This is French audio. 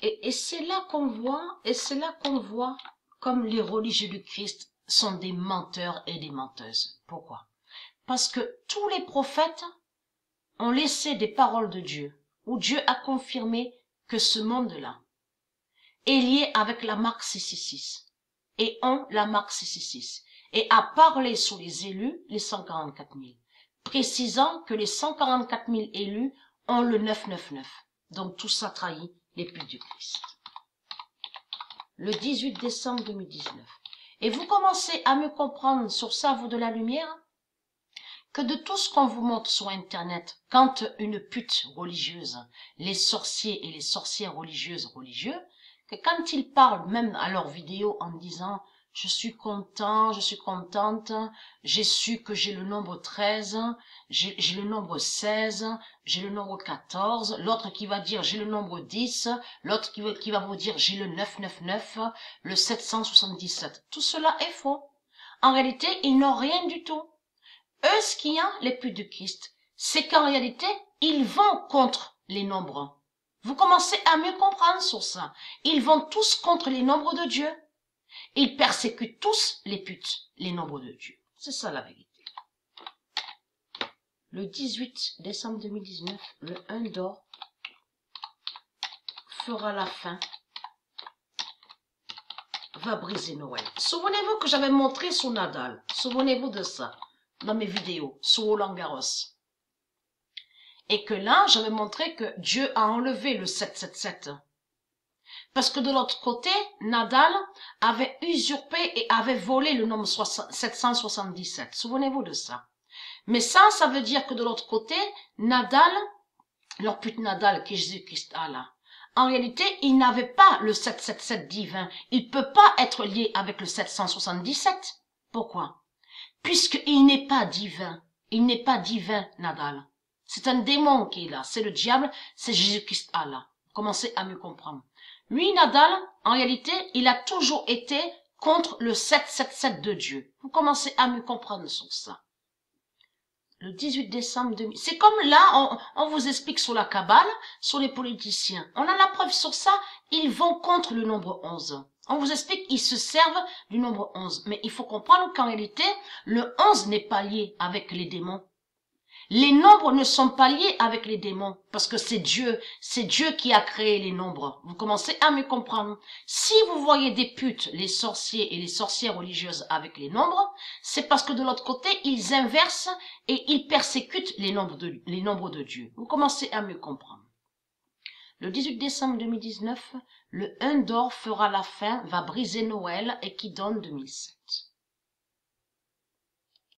Et c'est là qu'on voit comme les religieux du Christ sont des menteurs et des menteuses. Pourquoi? Parce que tous les prophètes ont laissé des paroles de Dieu, où Dieu a confirmé que ce monde-là est lié avec la marque 666, et ont la marque 666, et a parlé sur les élus, les 144 000, précisant que les 144 000 élus ont le 999. Donc tout ça trahit l'épître du Christ. Le 18 décembre 2019. Et vous commencez à me comprendre sur ça, vous de la lumière, que de tout ce qu'on vous montre sur Internet, quand une pute religieuse, les sorciers et les sorcières religieuses religieux, que quand ils parlent même à leurs vidéos en disant « je suis content, je suis contente, j'ai su que j'ai le nombre 13, j'ai le nombre 16, j'ai le nombre 14, l'autre qui va dire j'ai le nombre 10, l'autre qui va vous dire j'ai le 999, le 777. » Tout cela est faux. En réalité, ils n'ont rien du tout. Eux, ce qu'il y a, les putes du Christ, c'est qu'en réalité, ils vont contre les nombres. Vous commencez à mieux comprendre sur ça. Ils vont tous contre les nombres de Dieu. Ils persécutent tous les putes, les nombres de Dieu. C'est ça la vérité. Le 18 décembre 2019, le 1 d'or fera la fin, va briser Noël. Souvenez-vous que j'avais montré sur Nadal. Souvenez-vous de ça dans mes vidéos sur Roland Garros. Et que là, j'avais montré que Dieu a enlevé le 777. Parce que de l'autre côté, Nadal avait usurpé et avait volé le nombre 777. Souvenez-vous de ça. Mais ça veut dire que de l'autre côté, Nadal, leur pute Nadal, qui est Jésus-Christ Allah, en réalité, il n'avait pas le 777 divin. Il peut pas être lié avec le 777. Pourquoi? Puisqu'il n'est pas divin. Il n'est pas divin, Nadal. C'est un démon qui est là. C'est le diable, c'est Jésus-Christ Allah. Commencez à me comprendre. Lui, Nadal, en réalité, il a toujours été contre le 777 de Dieu. Vous commencez à me comprendre sur ça. Le 18 décembre 2000. C'est comme là, on vous explique sur la Kabbale, sur les politiciens. On a la preuve sur ça, ils vont contre le nombre 11. On vous explique, ils se servent du nombre 11. Mais il faut comprendre qu'en réalité, le 11 n'est pas lié avec les démons. Les nombres ne sont pas liés avec les démons, parce que c'est Dieu qui a créé les nombres. Vous commencez à me comprendre. Si vous voyez des putes, les sorciers et les sorcières religieuses avec les nombres, c'est parce que de l'autre côté, ils inversent et ils persécutent les nombres de Dieu. Vous commencez à me comprendre. Le 18 décembre 2019, le 1 d'or fera la fin, va briser Noël et qui donne 2007.